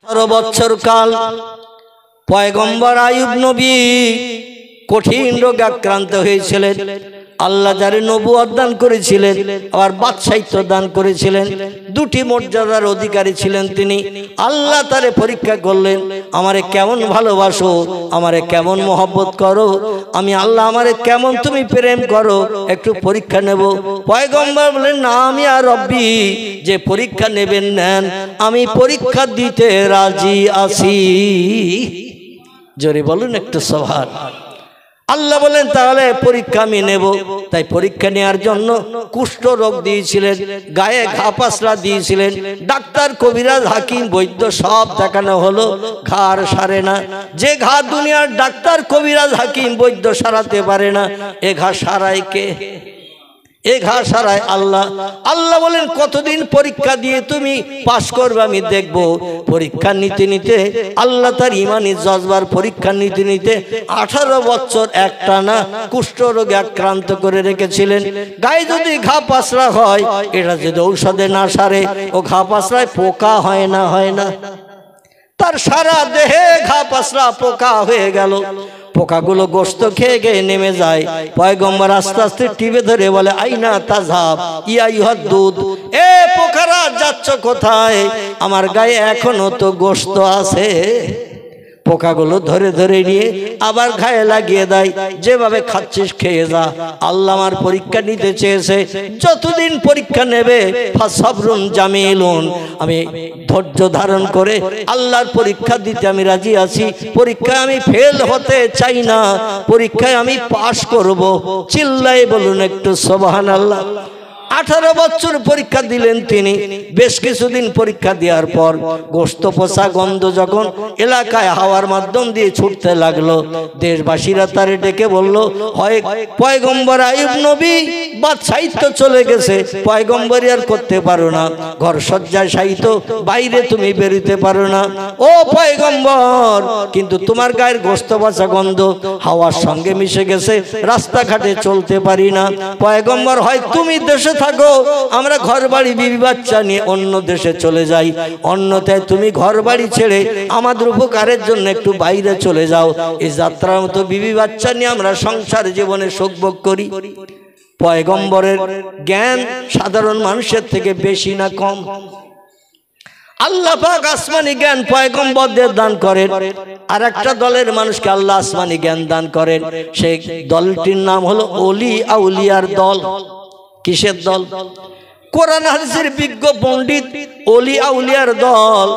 18 বছর কাল পয়গম্বর আইয়ুব নবী কঠিন রোগে আক্রান্ত হয়েছিলেন। আল্লাহ যারে নবুয়ত দান করেছিলেন, আবার বাদশাহিত্ব দান করেছিলেন, দুটি মর্যাদার অধিকারী ছিলেন তিনি। আল্লাহ তারে পরীক্ষা করলেন, আমারে কেমন ভালোবাসো, আমারে কেমন মহব্বত করো, আমি আল্লাহ আমারে কেমন তুমি প্রেম করো, একটু পরীক্ষা নেব। পয়গম্বর বলেন, না আমি আর রব্বি, যে পরীক্ষা নেবেন নেন, আমি পরীক্ষা দিতে রাজি আছি। জোরে বলুন একটু সুবহান। আল্লাহ বলেন, তাহলে পরীক্ষা আমি নেব। তাই পরীক্ষা নেওয়ার জন্য কুষ্ঠ রোগ দিয়েছিলেন, গায়ে ঘা পাসরা দিয়েছিলেন। ডাক্তার, কবিরাজ, হাকিম, বৈদ্য সব দেখানো হলো, ঘা আর সারে না। যে ঘা দুনিয়ার ডাক্তার, কবিরাজ, হাকিম, বৈদ্য সারাতে পারে না, এ ঘা সারায় কে? এ ঘা সারায় আল্লাহ। আল্লাহ বলেন, কতদিন পরীক্ষা দিয়ে তুমি পাশ করবে আমি দেখব। পরীক্ষা নিতে নিতে আল্লাহ তার ইমানি জজবার পরীক্ষা নিতে নিতে 18 বছর একটানা কুষ্ঠ রোগে আক্রান্ত করে রেখেছিলেন। গায়ে যদি ঘা পাসরা হয়, এটা যদি ঔষধে না সারে, ও ঘা পাসরায় পোকা হয় না, হয় না? তার সারা দেহে ঘা পাসরা পোকা হয়ে গেল। পোকাগুলো গোস্ত খেয়ে গিয়ে নেমে যায়। পয়গম্বর আস্তে আস্তে টিপে ধরে বলে, আইনা তাযহাব ইয়া আইয়ুহাদ দুদ, এ পোকারা যাচ্ছ কোথায়? আমার গায়ে এখনো তো গোস্ত আছে। পোকাগুলো ধরে ধরে নিয়ে আবার গায়ে লাগিয়ে দেয়, যেভাবে খাচ্ছিস খেয়ে যা। আল্লাহ আমার পরীক্ষা নিতে চেয়েছে, যতদিন পরীক্ষা নেবে ফাসবরুন জামিলুন, আমি ধৈর্য ধারণ করে আল্লাহর পরীক্ষা দিতে আমি রাজি আছি। পরীক্ষায় আমি ফেল হতে চাই না, পরীক্ষায় আমি পাশ করব। চিল্লাই বলুন একটু সুবহানাল্লাহ। 18 বছর পরীক্ষা দিলেন তিনি। বেশ কিছুদিন পরীক্ষা দেওয়ার পর গোস্ত পচা গন্ধ যখন এলাকায় হাওয়ার মাধ্যম দিয়ে ছুটতে লাগলো, দেশবাসীরা তারে ডেকে বলল, হয় পয়গম্বর আইয়ুব নবী বাদশাহিত্ব চলে গেছে, পয়গম্বরী আর করতে পারো না, ঘর সজ্জায় শায়িত, বাইরে তুমি বেরোতে পারো না। ও পয়গম্বর, কিন্তু তোমার গায়ের গোস্ত পচা গন্ধ হাওয়ার সঙ্গে মিশে গেছে, রাস্তাঘাটে চলতে পারি না। পয়গম্বর, হয় তুমি দেশে থাকো, আমরা ঘর বাড়ি বিবি বাচ্চা নিয়ে অন্য দেশে চলে যাই, অন্যথায় তুমি ঘর বাড়ি ছেড়ে আমাদের উপকারের জন্য একটু বাইরে চলে যাও। এই যাত্রার মতো বিবি বাচ্চা নিয়ে আমরা সংসার জীবনে সুখ ভোগ করি। পয়গম্বরের জ্ঞান সাধারণ মানুষের থেকে বেশি না কম? আল্লাহ পাক আসমানি জ্ঞান পয়গম্বরদের দান করেন, আর একটা দলের মানুষকে আল্লাহ আসমানি জ্ঞান দান করেন। সেই দলটির নাম হলো ওলি আউলিয়ার দল। কিসের দল? কোরআন হাদিসের বিজ্ঞ পণ্ডিত ওলি আউলিয়ার দল।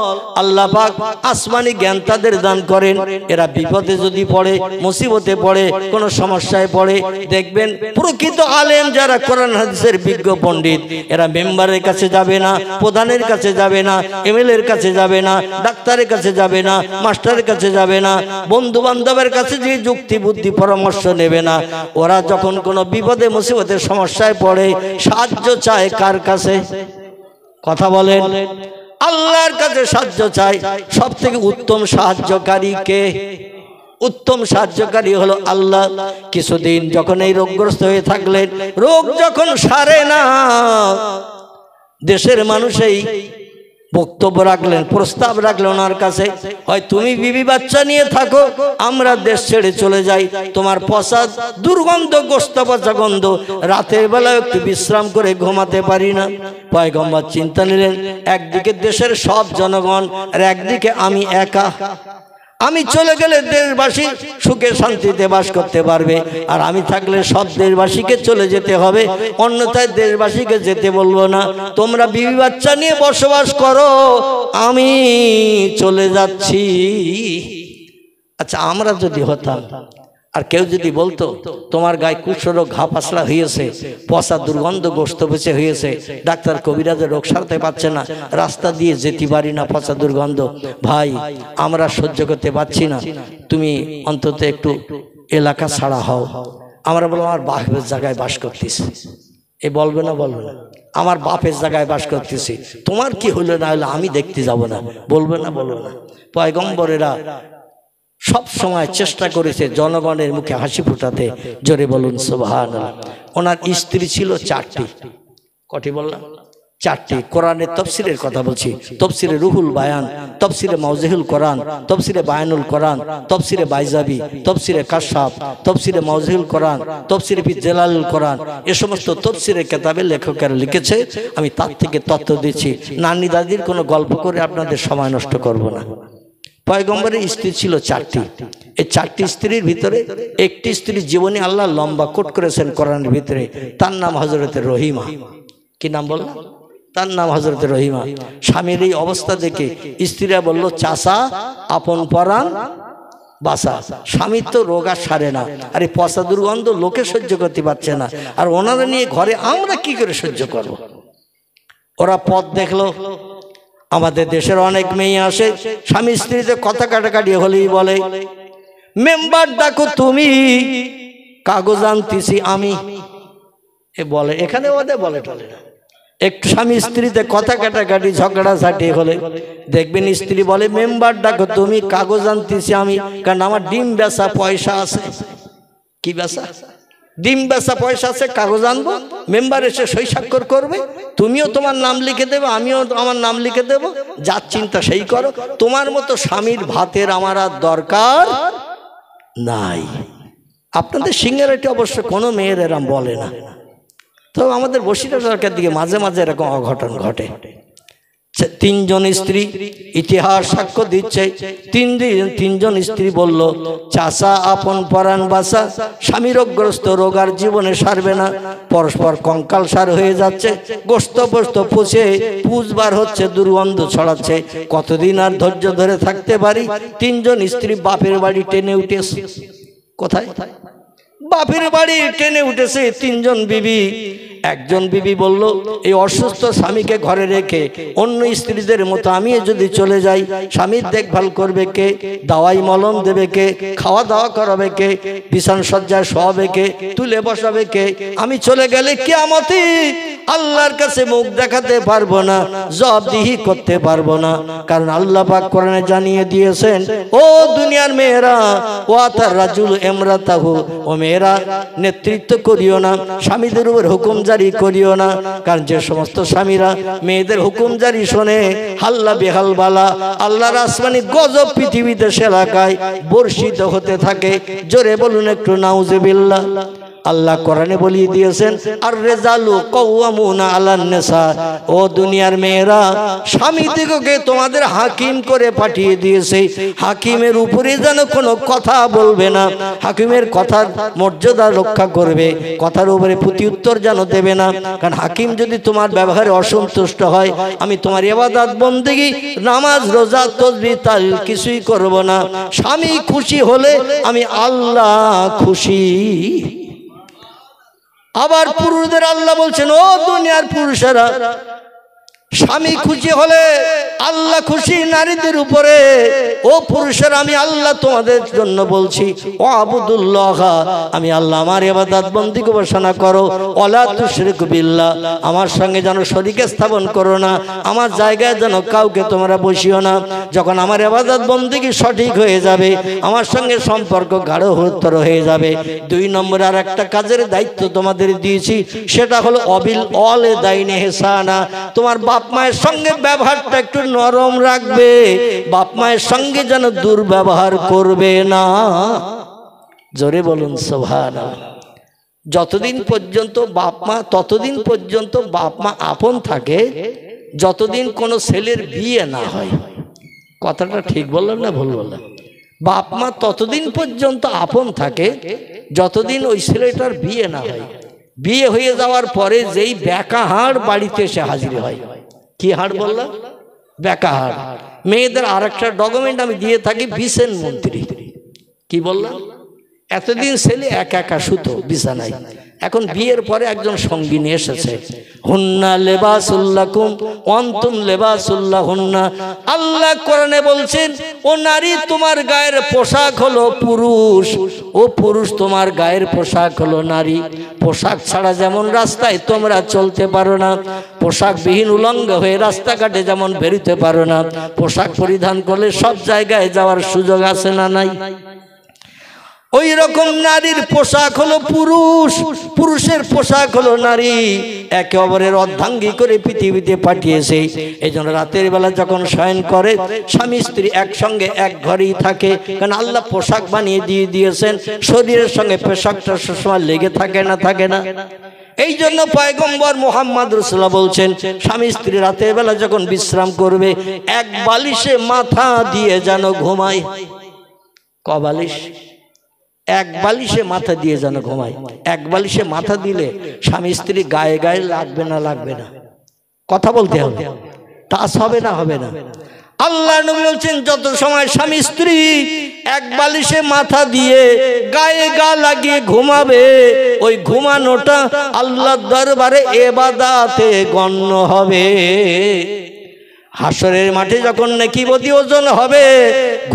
আল্লাহ পাক আসমানি জ্ঞান তাদের দান করেন। এরা বিপদে যদি পড়ে, মুসিবতে পড়ে, কোনো সমস্যায় পড়ে, দেখবেন প্রকৃত আলেম যারা কোরআন হাদিসের বিজ্ঞ পণ্ডিত, এরা মেম্বারের কাছে যাবে না, প্রধানের কাছে যাবে না, এমএলএর কাছে যাবে না, ডাক্তারের কাছে যাবে না, মাস্টারের কাছে যাবে না, বন্ধু বান্ধবের কাছে যে যুক্তি বুদ্ধি পরামর্শ নেবে না। ওরা যখন কোনো বিপদে মুসিবতের সমস্যায় পড়ে, সাহায্য চায় কার কাছে? কথা বলেন। আল্লাহর কাছে সাহায্য চাই। সব থেকে উত্তম সাহায্যকারী কে? উত্তম সাহায্যকারী হলো আল্লাহ। কিছুদিন যখন এই রোগগ্রস্ত হয়ে থাকলেন, রোগ যখন সারে না, দেশের মানুষই বক্তব্য রাখলেন, প্রস্তাব রাখলেন ওনার কাছে, হয় তুমি বিবি বাচ্চা নিয়ে থাকো, আমরা দেশ ছেড়ে চলে যাই। তোমার পচা দুর্গন্ধ, গোস্ত পচা গন্ধ, রাতের বেলা একটু বিশ্রাম করে ঘুমাতে পারি না। পয়গম্বর চিন্তা নিলেন, একদিকে দেশের সব জনগণ, আর একদিকে আমি একা। আমি চলে গেলে দেশবাসী সুখে শান্তিতে বাস করতে পারবে, আর আমি থাকলে সব দেশবাসীকে চলে যেতে হবে, অন্যথায় দেশবাসীকে যেতে বলবো না। তোমরা বিবি বাচ্চা নিয়ে বসবাস করো, আমি চলে যাচ্ছি। আচ্ছা, আমরা যদি হতাম, আর কেউ যদি বলতো তোমার গায়ে কুষ্ঠরোগ, ঘা পাসলা হয়েছে, পচা দুর্গন্ধ গোস্ত পচে হয়েছে, ডাক্তার কবিরাজের রোগ সারতে পারছে না, রাস্তা দিয়ে যেতে পারি না, পচা দুর্গন্ধ, ভাই আমরা সহ্য করতে পারছি না, তুমি অন্তত একটু এলাকা ছাড়া হও। আমরা বলবো আমার বাপের জায়গায় বাস করতেছি। এ বলবে না? বলবে না? আমার বাপের জায়গায় বাস করতেছি, তোমার কি হলো না হলো আমি দেখতে যাব না, বলবে না? বলবে না? পয়গম্বরেরা সব সময় চেষ্টা করেছে জনগণের মুখে হাসি ফোটাতে। জোরে বলুন সুবহানাল্লাহ। ওনার স্ত্রী ছিল 4টি। কটি বললাম? চারটি কোরআনের তফসিরের কথা বলছি। তফসিরে রুহুল বায়ান, তফসিরে মাউজিহুল কোরআন, তফসিরে বায়ানুল কোরআন, তফসিরে বাইজাবি, তফসিরে কাশাফ, তফসিরে মাউজিহুল কোরআন, তফসিরে ফি জালালুল কোরআন, এ সমস্ত তফসিরের কিতাবে লেখকেরা লিখেছে। আমি তার থেকে তথ্য দিচ্ছি, নানি দাদির কোনো গল্প করে আপনাদের সময় নষ্ট করব না। পয়গম্বরের স্ত্রী ছিল চারটি। এই চারটি স্ত্রীর ভিতরে একটি স্ত্রীর জীবনী আল্লাহ লম্বা কোট করেছেন কোরআনের ভিতরে, তার নাম হযরতে রহিমা। কি নাম বললাম? তার নাম হযরতে রহিমা। স্বামীর এই অবস্থা দেখে স্ত্রীরা বলল, চাচা আপন পরাণ বাসা। স্বামীর তো রোগ আর সারে না, আর এই পচা দুর্গন্ধ লোকে সহ্য করতে পারছে না, আর ওনারা নিয়ে ঘরে আমরা কি করে সহ্য করব? ওরা পথ দেখলো। আমাদের দেশের অনেক মেয়ে আসে, স্বামী স্ত্রীতে কথা কাটাকাটি হলেই বলে, মেম্বার ডাকো তুমি, কাগজ আনতেছি আমি। এ বলে, এখানে ওদের বলে টলে না। একটু স্বামী স্ত্রীতে কথা কাটাকাটি ঝগড়াঝাটি হলে দেখবেন স্ত্রী বলে, মেম্বার ডাকো তুমি, কাগজ আনতেছি আমি, কারণ আমার ডিম বেচা পয়সা আছে। কি বেচা? ডিম বেচা পয়সা আছে, কাগজ আনবো, মেম্বার এসে সই স্বাক্ষর করবে, তুমিও তোমার নাম লিখে দেবে, আমিও আমার নাম লিখে দেব, যার চিন্তা সেই করো। তোমার মতো স্বামীর ভাতের আমার আর দরকার নাই। আপনাদের সিঙ্গারাটি অবশ্য কোনো মেয়ের এরম বলে না, তবে আমাদের বসিরা সরকার দিকে মাঝে মাঝে এরকম অঘটন ঘটে। তিনজন স্ত্রী, ইতিহাস সাক্ষ্য দিচ্ছে, তিনজন স্ত্রী বলল, চাচা আপন পরাণ বাসা। স্বামী রোগগ্রস্ত, রোগ আর জীবনে সারবে না, পরস্পর কঙ্কাল সার হয়ে যাচ্ছে, গোস্ত পোস্ত পচে পুজবার হচ্ছে, দুর্গন্ধ ছড়াচ্ছে, কতদিন আর ধৈর্য ধরে থাকতে পারি? তিনজন স্ত্রী বাপের বাড়ি টেনে উঠেছে। কোথায়? বাপের বাড়ি টেনে উঠেছে তিনজন বিবি। একজন বিবি বলল, এই অসুস্থ স্বামীকে ঘরে রেখে অন্য স্ত্রীদের মতো আমি যদি চলে যাই, স্বামীর দেখভাল করবে কে? দাওয়াই মলম দেবে কে? খাওয়া দাওয়া করাবে কে? বিছান সজ্জায় শোয়াবে কে? তুলে বসাবে কে? আমি চলে গেলে কিয়ামতে আল্লাহর কাছে মুখ দেখাতে পারবো না, জবাবদিহি করতে পারবো না। কারণ আল্লাহ পাক কোরআনে জানিয়ে দিয়েছেন, ও দুনিয়ার মেয়েরা, ওয়া তার রাজুল ইমরাতাহু, ও মেয়েরা নেতৃত্ব করিও না, স্বামীদের উপর হুকুম জারি করিও না। কারণ যে সমস্ত স্বামীরা মেয়েদের হুকুম জারি শোনে, হাল্লা বেহাল বালা, আল্লাহর আসমানি গজব পৃথিবীতে সে এলাকায় বর্ষিত হতে থাকে। জোরে বলুন একটু নাউজুবিল্লাহ। আল্লাহ কোরআনে বলিয়ে দিয়েছেন, আর রেজালু কওয়ামুনা আলান নিসা, ও দুনিয়ার মেয়েরা, স্বামী দিগকে তোমাদের হাকিম করে পাঠিয়ে দিয়েছে। হাকিমের উপরে যেন কোনো কথা বলবে না, হাকিমের কথার মর্যাদা রক্ষা করবে, কথার উপরে প্রতিউত্তর যেন দেবে না। কারণ হাকিম যদি তোমার ব্যবহারে অসন্তুষ্ট হয়, আমি তোমার ইবাদত বন্দেগী, নামাজ রোজা তাসবিহ তাহলিল কিছুই করব না। স্বামী খুশি হলে আমি আল্লাহ খুশি। আবার পুরুষদের আল্লাহ বলছেন, ও দুনিয়ার পুরুষেরা, স্বামী খুশি হলে আল্লাহ খুশি নারীদের উপরে। ও পুরুষেরা, আমি আল্লাহ তোমাদের জন্য বলছি, ও আবুদুল্লাহ, আমি আল্লাহ আমার ইবাদত বন্দি গবেষণা করো, ওয়ালা তুশরিকু বিল্লাহ, আমার সঙ্গে যেন শরীক স্থাপন করো না, আমার জায়গায় যেন কাউকে তোমরা বসিও না। যখন আমার ইবাদত বন্দিগি সঠিক হয়ে যাবে, আমার সঙ্গে সম্পর্ক গাঢ়তর হয়ে যাবে। 2 নম্বরে আর একটা কাজের দায়িত্ব তোমাদের দিয়েছি, সেটা হলো অবিল অলে দাইনে হেসানা, তোমার বাপ মায়ের সঙ্গে ব্যবহারটা একটু নরম রাখবে, বাপ মায়ের সঙ্গে যেন দুর্ব্যবহার করবে না। জোরে বলুন সুবহানাল্লাহ। যতদিন পর্যন্ত বাপ মা, ততদিন পর্যন্ত বাপ মা আপন থাকে, যতদিন কোনো ছেলের বিয়ে না হয়। কথাটা ঠিক বললাম না ভুল বললাম? বাপ মা ততদিন পর্যন্ত আপন থাকে যতদিন ওই ছেলেটার বিয়ে না হয়। বিয়ে হয়ে যাওয়ার পরে যেই বেকা হাড় বাড়িতে এসে হাজির হয়। কি হাড় বললাম? বেকা হাড়। মেয়েদের আর একটা ডকুমেন্ট আমি দিয়ে থাকি, বিছেন মন্ত্রী। কি বললাম? এতদিন ছেলে একা একা শুতো বিছানায়, এখন বিয়ের পরে একজন সঙ্গিনী এসেছে। হুন্না লেবাসুল্লাকুম ওয়ান্তুম লেবাসুল্লাহুন্না। আল্লাহ কোরআনে বলছেন, ও নারী তোমার গায়ের পোশাক হলো পুরুষ, ও পুরুষ তোমার গায়ের পোশাক হলো নারী। পোশাক ছাড়া যেমন রাস্তায় তোমরা চলতে পারো না, পোশাকবিহীন উলঙ্গ হয়ে রাস্তাঘাটে যেমন বেরোতে পারো না, পোশাক পরিধান করলে সব জায়গায় যাওয়ার সুযোগ আছে না নাই? ও ওই রকম নারীর পোশাক হলো পুরুষ, পুরুষের পোশাক হলো নারী। একে অপরের অর্ধাঙ্গী করে পৃথিবীতে পাঠিয়েছে। এই জন্য রাতের বেলা যখন শয়ন করে স্বামী স্ত্রী একসঙ্গে এক ঘরেই থাকে, কারণ আল্লাহ পোশাক বানিয়ে দিয়েছেন। শরীরের সঙ্গে পোশাকটা সবসময় লেগে থাকে না, থাকে না। এই জন্য পয়গম্বর মুহাম্মদ রাসূলুল্লাহ বলছেন, স্বামী স্ত্রী রাতের বেলা যখন বিশ্রাম করবে এক বালিশে মাথা দিয়ে যেন ঘুমায়। ক বালিশ? এক বালিশে মাথা দিয়ে যেন ঘুমায়। এক বালিশে মাথা দিলে স্বামী স্ত্রী গায়ে গায়ে লাগবে না, লাগবে না? কথা বলতে হবে, টাচ হবে না, হবে না? আল্লাহ নবী বলছেন, যত সময় স্বামী স্ত্রী এক বালিশে মাথা দিয়ে গায়ে গা লাগিয়ে ঘুমাবে, ওই ঘুমানোটা আল্লাহর দরবারে ইবাদতে গণ্য হবে। হাসরের মাঠে যখন নেকিবতী ওজন হবে,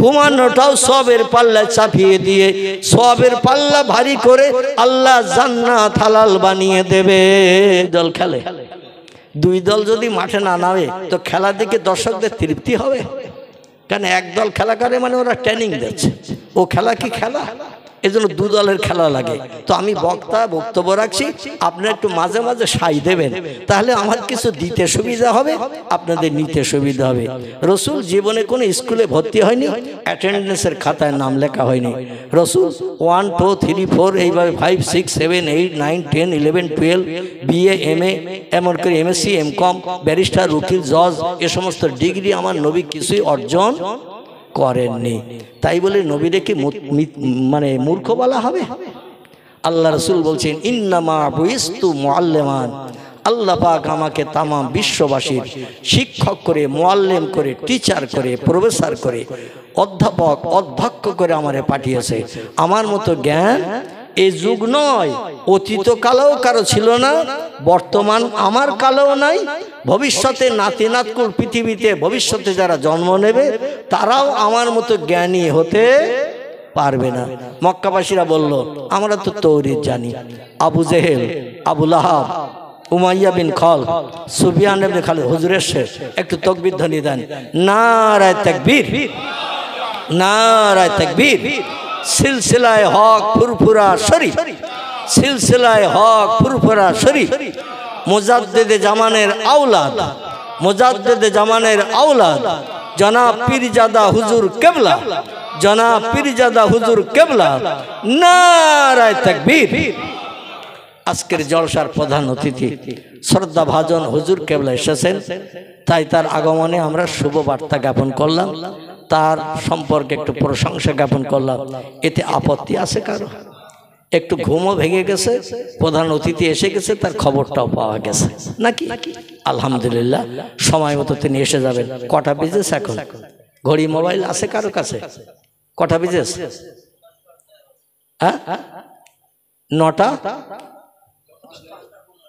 ঘুমানোটাও সবের পাল্লা চাপিয়ে দিয়ে সবের পাল্লা ভারী করে আল্লাহ জান্নাত হালাল বানিয়ে দেবে। দল খেলে, দুই দল যদি মাঠে না নামে তো খেলা দেখে দর্শকদের তৃপ্তি হবে? কেন এক দল খেলা করে মানে ওরা ট্রেনিং দিচ্ছে, ও খেলা কি খেলা? এজন্য দু দলের খেলা লাগে। তো আমি বক্তব্য রাখছি, আপনারা একটু মাঝে মাঝে সাই দেবেন, তাহলে আমার কিছু দিতে সুবিধা হবে, আপনাদের নিতে সুবিধা হবে। রসুল জীবনে কোনো স্কুলে ভর্তি হয়নি, অ্যাটেন্ডেন্সের খাতায় নাম লেখা হয়নি। রসুল 1 2 3 4 এইভাবে 5 6 7 8 9 10 11 12 BA MA এমন করে MSc MCom ব্যারিস্টার উকিল জজ এ সমস্ত ডিগ্রি আমার নবী কিছুই অর্জন করেননি। তাই বলে নবীরে কি মানে মূর্খ বলা হবে? আল্লাহ রাসূল বলছেন, ইন্নামা বুইস্তু মুআল্লিমান, আল্লাহ পাক আমাকে তাম বিশ্ববাসীর শিক্ষক করে, মুআল্লিম করে, টিচার করে, প্রফেসর করে, অধ্যাপক অধ্যক্ষ করে আমারে পাঠিয়েছে। আমার মতো জ্ঞান এই যুগ নয়, অতীত কালেও কারো ছিল না, বর্তমান আমার কালেও নাই, ভবিষ্যতে নাতি নাতকুল পৃথিবীতে ভবিষ্যতে যারা জন্ম নেবে তারাও আমার মতো জ্ঞানী হতে পারবে না। মক্কাবাসীরা বলল, আমরা তো তৌরিত জানি, আবু জেহেল, আবু লাহাব, উমাইয়া বিন খল, সুফিয়ান ইবনে খালিদ, হুজুরের শেষ একটু তাকবীর ধ্বনি দেন। নারায়ে তাকবীর, নারায়ে তাকবীর। সিলসিলায়ে হক ফুরফুরা শরীফ, সিলসিলায়ে হক ফুরফুরা শরীফ, মুজাদ্দিদে জামানের আওলাদ, মুজাদ্দিদে জামানের আওলাদ জনাব পীরজাদা হুজুর কেবলা, জনাব পীরজাদা হুজুর কেবলা। নারায়ে তাকবীর। আজকের জলসার প্রধান অতিথি শ্রদ্ধা ভাজন হুজুর কেবলা এসেছেন, তাই তার আগমনে আমরা শুভ বার্তা জ্ঞাপন করলাম, তার সম্পর্কে একটু প্রশংসা জ্ঞাপন করলাম। এতে আপত্তি আছে কারো? একটু ঘুমও ভেঙে গেছে, প্রধান অতিথি এসে গেছে, তার খবরটাও পাওয়া গেছে নাকি? আলহামদুলিল্লাহ, সময় মতো তিনি এসে যাবেন। কটা বেজেছে এখন? ঘড়ি মোবাইল আছে কারো কাছে? কটা বেজেছে? হ্যাঁ, 9টা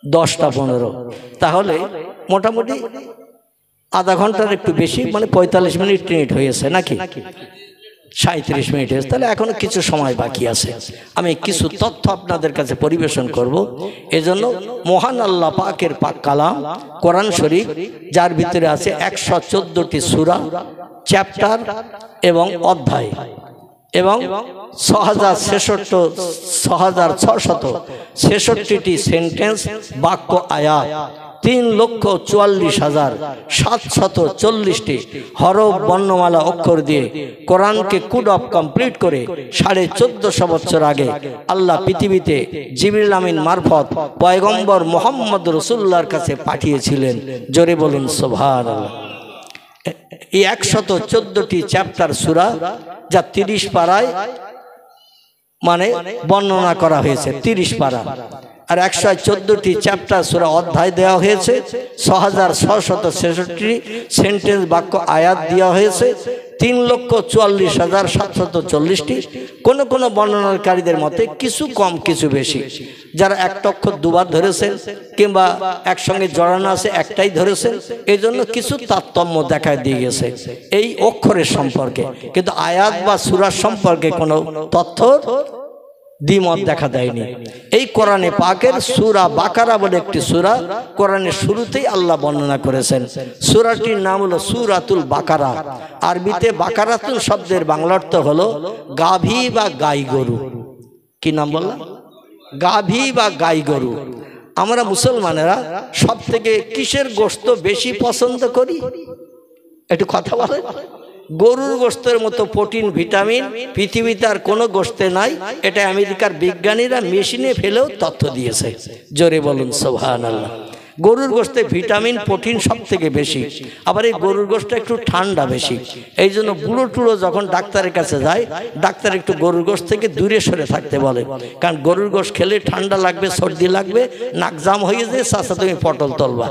10টা 15। তাহলে মোটামুটি আধা ঘন্টার একটু বেশি, মানে 45 মিনিট হয়েছে নাকি? 37 মিনিট হয়েছে। তাহলে এখনো কিছু সময় বাকি আছে। আমি কিছু তথ্য আপনাদের কাছে পরিবেশন করব। এজন্য মহান আল্লাহ পাকের পাক কালাম কোরআন শরীফ, যার ভিতরে আছে 114টি সূরা, চ্যাপ্টার এবং অধ্যায়, এবং 6663টি সেন্টেন্স, বাক্য, আয়াত, 3,44,740টি হরফ বর্ণমালা অক্ষর দিয়ে কোরআনকে কোড অফ কমপ্লিট করে 1450 বছর আগে আল্লাহ পৃথিবীতে জিবরিল আমিন মারফত পয়গম্বর মুহাম্মদ রাসূলুল্লাহর কাছে পাঠিয়েছিলেন। জোরে বলুন সুবহানাল্লাহ। এই 114টি চ্যাপ্টার সূরা, যা 30 পারায় মানে বর্ণনা করা হয়েছে, 30 পারা। আর 114টি চ্যাপ্টার সূরা অধ্যায় দেওয়া হয়েছে, 6663টি সেন্টেন্স, বাক্য, আয়াত দেওয়া হয়েছে, 3,44,740টি। কোন কোন বর্ণনাকারীদের মতে কিছু কম কিছু বেশি, যারা একটা অক্ষর দুবার ধরেছেন কিংবা একসঙ্গে জড়ানো আছে একটাই ধরেছেন, এই জন্য কিছু তারতম্য দেখা দিয়ে গেছে এই অক্ষরের সম্পর্কে, কিন্তু আয়াত বা সূরার সম্পর্কে কোনো তথ্য দ্বিমত দেখা দেয়নি। এই কোরআনে পাকের সূরা বাকারা বলে একটি সূরা কোরআনের শুরুতেই আল্লাহ বর্ণনা করেছেন। সূরাটির নাম হলো সূরাতুল বাকারা। আরবিতে বাকারাতুল শব্দের বাংলা অর্থ হলো গাভী বা গাই গরু। কি নাম বললাম? গাভী বা গাই গরু। আমরা মুসলমানেরা সব থেকে কিসের গোশত বেশি পছন্দ করি? একটু কথা বলে। গরুর গোশতের মতো প্রোটিন ভিটামিন পৃথিবীতে আর কোনো গোশতে নাই। এটা আমেরিকার বিজ্ঞানীরা মেশিনে ফেলেও তথ্য দিয়েছে। জোরে বলুন সুবহানাল্লাহ। গরুর গোশতে ভিটামিন প্রোটিন সব থেকে বেশি। আবার এই গরুর গোশতটা একটু ঠান্ডা বেশি। এই জন্য বুড়ো টুড়ো যখন ডাক্তারের কাছে যায়, ডাক্তার একটু গরুর গোশত থেকে দূরে সরে থাকতে বলে। কারণ গরুর গোশত খেলে ঠান্ডা লাগবে, সর্দি লাগবে, নাক জাম হয়ে যায়, চাচা তুমি পটল তলবা।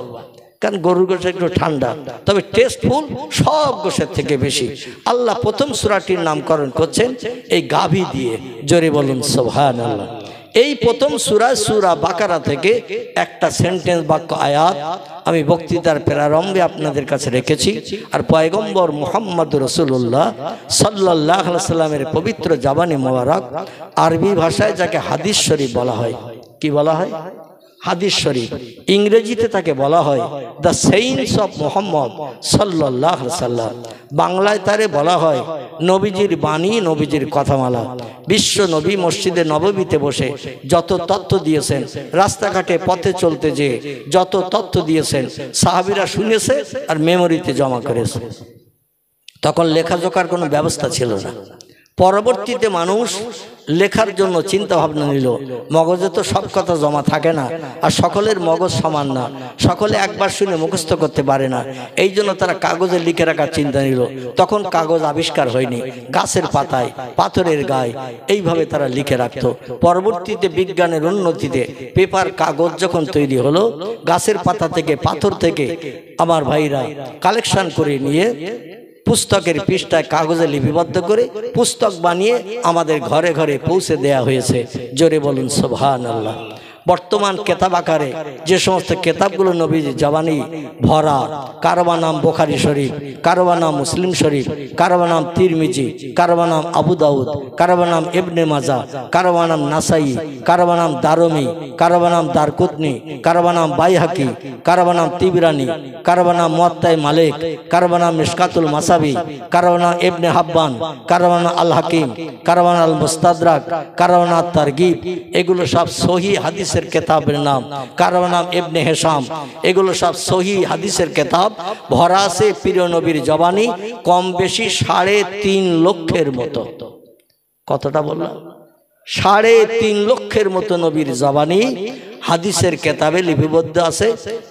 কারণ গরুর গোশত একটু ঠান্ডা, তবে টেস্টফুল সব গোশতের থেকে বেশি। আল্লাহ প্রথম সূরাটির নামকরণ করছেন এই গাভী দিয়ে। জোরে বলুন সুবহানাল্লাহ। এই প্রথম সূরা বাকারা থেকে একটা সেন্টেন্স বাক্য আয়াত আমি বক্তৃতার প্রারম্ভে আপনাদের কাছে রেখেছি। আর পয়গম্বর মুহাম্মদ রাসূলুল্লাহ সাল্লাল্লাহু আলাইহি ওয়াসাল্লামের পবিত্র জবানে মোবারক আরবি ভাষায় যাকে হাদিস শরীফ বলা হয়। কি বলা হয়? হাদিস শরীফ। ইংরেজিতে তাকে বলা হয় দ্য সেইন্স অফ মুহাম্মদ সাল্লাল্লাহু আলাইহি ওয়াসাল্লাম। বাংলায় তারে বলা হয় নবীজির বাণী, নবীজির কথামালা। বিশ্ব নবী মসজিদে নববীতে বসে যত তথ্য দিয়েছেন, রাস্তাঘাটে পথে চলতে যে যত তথ্য দিয়েছেন, সাহাবীরা শুনেছে আর মেমোরিতে জমা করেছে। তখন লেখাজোখার কোনো ব্যবস্থা ছিল না। পরবর্তীতে মানুষ লেখার জন্য চিন্তা ভাবনা নিল। মগজে তো সব কথা জমা থাকে না, আর সকলের মগজ সমান না, সকলে একবার শুনে মুখস্থ করতে পারে না। এই জন্য তারা কাগজে লিখে রাখার চিন্তা নিল। তখন কাগজ আবিষ্কার হয়নি, গাছের পাতায়, পাথরের গায়ে এইভাবে তারা লিখে রাখত। পরবর্তীতে বিজ্ঞানের উন্নতিতে পেপার কাগজ যখন তৈরি হলো, গাছের পাতা থেকে, পাথর থেকে আমার ভাইরা কালেকশন করে নিয়ে পুস্তকের পৃষ্ঠায় কাগজে লিপিবদ্ধ করে পুস্তক বানিয়ে আমাদের ঘরে ঘরে পৌঁছে দেয়া হয়েছে। জোরে বলুন সুবহানাল্লাহ। বর্তমান কেতাব আকারে যে সমস্ত কেতাবগুলো নবীজির জবানি ভরা, কারবা নাম বুখারী শরীফ, কারবা নাম মুসলিম শরীফ, কারবা নাম তিরমিজি, কারবা নাম আবু দাউদ, কারবা নাম ইবনে মাজাহ, কারবা নাম নাসাই, কারবা নাম দারমি, কারবা নাম দারকুতনি, কারবা নাম বাইহাকি, কারবা নাম তিবরানি, কারবা নাম মুয়াত্তা মালিক, কারবা নাম মিশকাতুল মাসাবি, কারবা নাম ইবনে হাব্বান, কারবা নাম আল হাকিম, কারবা নাম আল মুস্তাদরাক, কারবা নাম তারগিব। এগুলো সব সহিহ হাদিসের কেতাবের নাম। কারো নাম ইবনে হিশাম। এগুলো সব সহিহ হাদিসের কেতাব। ভরা আছে প্রিয় নবীর জবানি কম বেশি 3.5 লক্ষের মতো। কতটা বললাম? 3.5 লক্ষের মতো নবীর জবানি হাদিসের কেতাবে লিপিবদ্ধ আছে।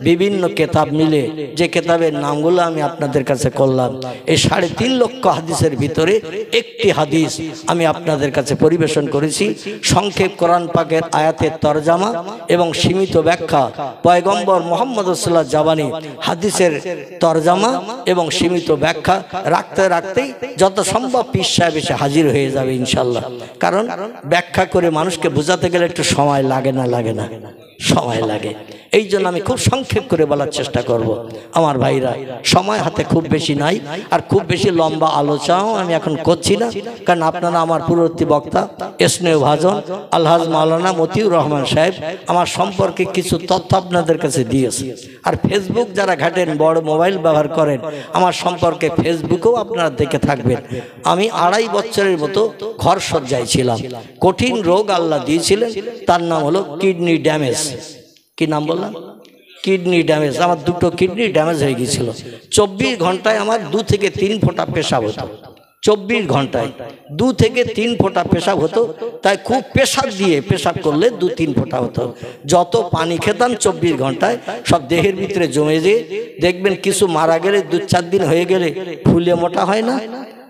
বিভিন্ন কেতাব মিলে যে কেতাবের নামগুলো আমি আপনাদের কাছে করলাম, এই 3.5 লক্ষ হাদিসের ভিতরে একটি হাদিস আমি আপনাদের কাছে পরিবেশন করেছি। সংক্ষেপ কোরআন পাকের আয়াতের তরজামা এবং সীমিত ব্যাখ্যা, পয়গম্বর মুহাম্মদ রাসূলুল্লাহ জবানি হাদিসের তরজামা এবং সীমিত ব্যাখ্যা রাখতে রাখতেই যত সম্ভব পীর সাহেব এসে হাজির হয়ে যাবে ইনশাআল্লাহ। কারণ ব্যাখ্যা করে মানুষকে বোঝাতে গেলে একটু সময় লাগে না? লাগে না? সময় লাগে। এই জন্য আমি খুব সংক্ষেপ করে বলার চেষ্টা করব। আমার ভাইরা, সময় হাতে খুব বেশি নাই, আর খুব বেশি লম্বা আলোচনাও আমি এখন করছি না, কারণ আপনারা আমার পূর্ববর্তী বক্তা স্নেহ ভাজন আলহাজ মাওলানা মতিউর রহমান সাহেব আমার সম্পর্কে কিছু তথ্য আপনাদের কাছে দিয়েছে। আর ফেসবুক যারা ঘাটেন, বড় মোবাইল ব্যবহার করেন, আমার সম্পর্কে ফেসবুকেও আপনারা দেখে থাকবেন। আমি 2.5 বছরের মতো ঘর সজ্জায় ছিলাম। কঠিন রোগ আল্লাহ দিয়েছিলেন, তার নাম হলো কিডনি ড্যামেজ। কি নাম বললাম? Kidney damage. আমার 2টো কিডনি ড্যামেজ হয়ে গিয়েছিল। 24 ঘন্টায় আমার 2 থেকে 3 ফোঁটা পেশাব হতো। 24 ঘন্টায় 2 থেকে 3 ফোঁটা পেশাব হতো। তাই খুব পেশাব দিয়ে পেশাব করলে 2-3 ফোঁটা হতো। যত পানি খেতাম 24 ঘন্টায় সব দেহের ভিতরে জমে যেয়ে দেখবেন কিছু মারা গেলে 2-4 দিন হয়ে গেলে ফুলে মোটা হয় না?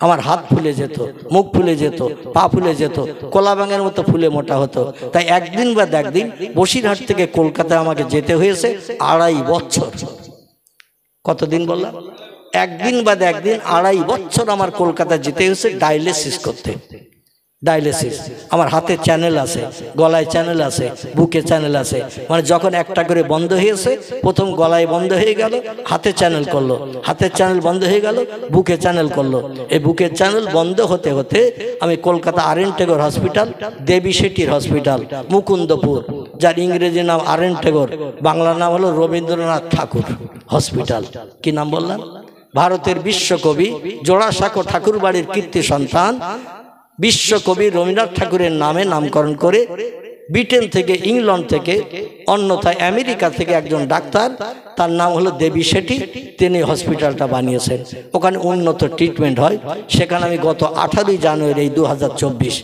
আমার হাত ফুলে যেত, মুখ ফুলে যেত, পা ফুলে যেত, কলা ব্যাঙের মতো ফুলে মোটা হতো। তাই একদিন বাদ একদিন বসিরহাট থেকে কলকাতায় আমাকে যেতে হয়েছে 2.5 বছর। কতদিন বললাম? একদিন বাদ একদিন 2.5 বছর আমার কলকাতায় যেতে হয়েছে ডায়ালিসিস করতে। ডায়ালিসিস। আমার হাতে চ্যানেল আছে, গলায় চ্যানেল আছে, বুকে চ্যানেল আছে। মানে যখন একটা করে বন্ধ হয়েছে, প্রথম গলায় বন্ধ হয়ে গেল, হাতে চ্যানেল করলো, হাতের চ্যানেল বন্ধ হয়ে গেল, বুকে চ্যানেল করলো। এই বুকের চ্যানেল বন্ধ হতে হতে আমি কলকাতা আরএন টেগর হসপিটাল, দেবী শেঠির হসপিটাল, মুকুন্দপুর, যার ইংরেজি নাম আরএন টেগর, বাংলা নাম হলো রবীন্দ্রনাথ ঠাকুর হসপিটাল। কি নাম বললাম? ভারতের বিশ্বকবি জোড়াসাঁকো ঠাকুর বাড়ির কীর্তি সন্তান বিশ্বকবি রবীন্দ্রনাথ ঠাকুরের নামে নামকরণ করে ব্রিটেন থেকে, ইংল্যান্ড থেকে, অন্যথায় আমেরিকা থেকে একজন ডাক্তার, তার নাম হলো দেবী শেঠি, তিনি হসপিটালটা বানিয়েছেন। ওখানে উন্নত ট্রিটমেন্ট হয়। সেখানে আমি গত 18ই জানুয়ারি 2024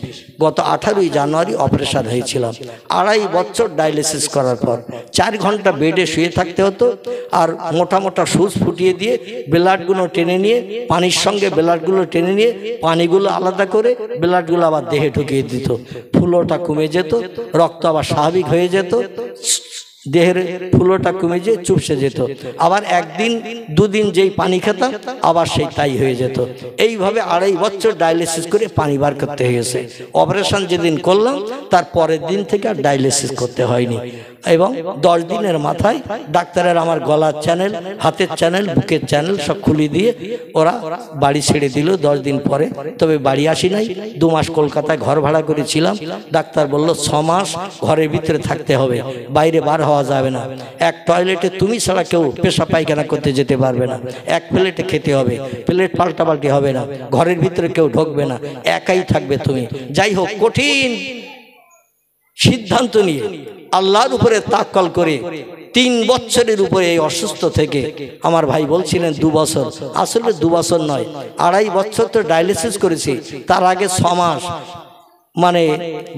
গত 18ই জানুয়ারি অপারেশন হয়েছিলাম। 2.5 বছর ডায়ালিসিস করার পর 4 ঘন্টা বেডে শুয়ে থাকতে হতো। আর মোটা মোটা সুচ ফুটিয়ে দিয়ে ব্লাডগুলো টেনে নিয়ে, পানির সঙ্গে ব্লাডগুলো টেনে নিয়ে পানিগুলো আলাদা করে ব্লাডগুলো আবার দেহে ঢুকিয়ে দিত। ফুলোটা কমে যেত, রক্ত আবার স্বাভাবিক হয়ে যেত, দেহের ফুলোটা কমে যেয়ে চুপসে যেত। আবার 1 দিন 2 দিন যেই পানি খেতাম আবার সেই তাই হয়ে যেত। এইভাবে 2.5 বছর ডায়ালিসিস করে পানি বার করতে হয়েছে। অপারেশন যেদিন করলাম তার পরের দিন থেকে আর ডায়ালিসিস করতে হয়নি। এবং 10 দিনের মাথায় ডাক্তারের আমার গলার চ্যানেল, হাতের চ্যানেল, বুকের চ্যানেল সব খুলে দিয়ে ওরা বাড়ি ছেড়ে দিল 10 দিন পরে। তবে বাড়ি আসি নাই, 2 মাস কলকাতায় ঘর ভাড়া করেছিলাম। ডাক্তার বলল 6 মাস ঘরের ভিতরে থাকতে হবে, বাইরে বার হওয়া যাবে না। এক টয়লেটে তুমি ছাড়া কেউ পেশাব পায়খানা করতে যেতে পারবে না। এক প্লেটে খেতে হবে, প্লেট পাল্টাপাল্টি হবে না, ঘরের ভিতরে কেউ ঢুকবে না, একাই থাকবে তুমি। যাই হোক, কঠিন সিদ্ধান্ত নিয়ে আল্লাহর উপরে তাওয়াক্কুল করে 3 বছরের উপরে এই অসুস্থ থেকে, আমার ভাই বলছিলেন 2 বছর, আসলে 2 বছর নয়, 2.5 বছর তো ডায়ালিসিস করেছি। তার আগে 6 মাস মানে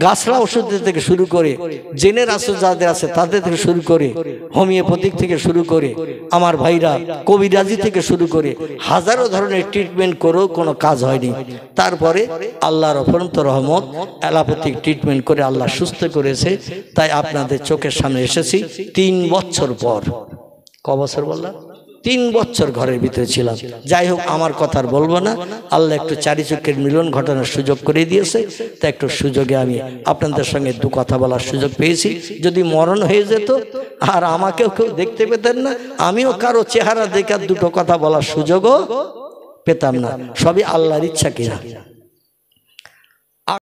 গাছড়া ওষুধ থেকে শুরু করে, জেনের ওষুধ যাদের আছে তাদের থেকে শুরু করে, হোমিওপ্যাথিক থেকে শুরু করে, আমার ভাইরা কবিরাজি থেকে শুরু করে হাজারো ধরনের ট্রিটমেন্ট করেও কোনো কাজ হয়নি। তারপরে আল্লাহর অফরন্ত রহমত, অ্যালোপ্যাথিক ট্রিটমেন্ট করে আল্লাহ সুস্থ করেছে। তাই আপনাদের চোখের সামনে এসেছি 3 বছর পর। ক বছর বললাম? 3 বছর ঘরের ভিতরে ছিলাম। যাই হোক, আমার কথা আর বলবো না। আল্লাহ একটু চারিচক্ষের মিলন ঘটানোর সুযোগ করে দিয়েছে। তা একটু সুযোগে আমি আপনাদের সঙ্গে 2 কথা বলার সুযোগ পেয়েছি। যদি মরণ হয়ে যেত আর আমাকেও কেউ দেখতে পেতেন না, আমিও কারো চেহারা দেখে 2টো কথা বলার সুযোগও পেতাম না। সবই আল্লাহর ইচ্ছা কিনা।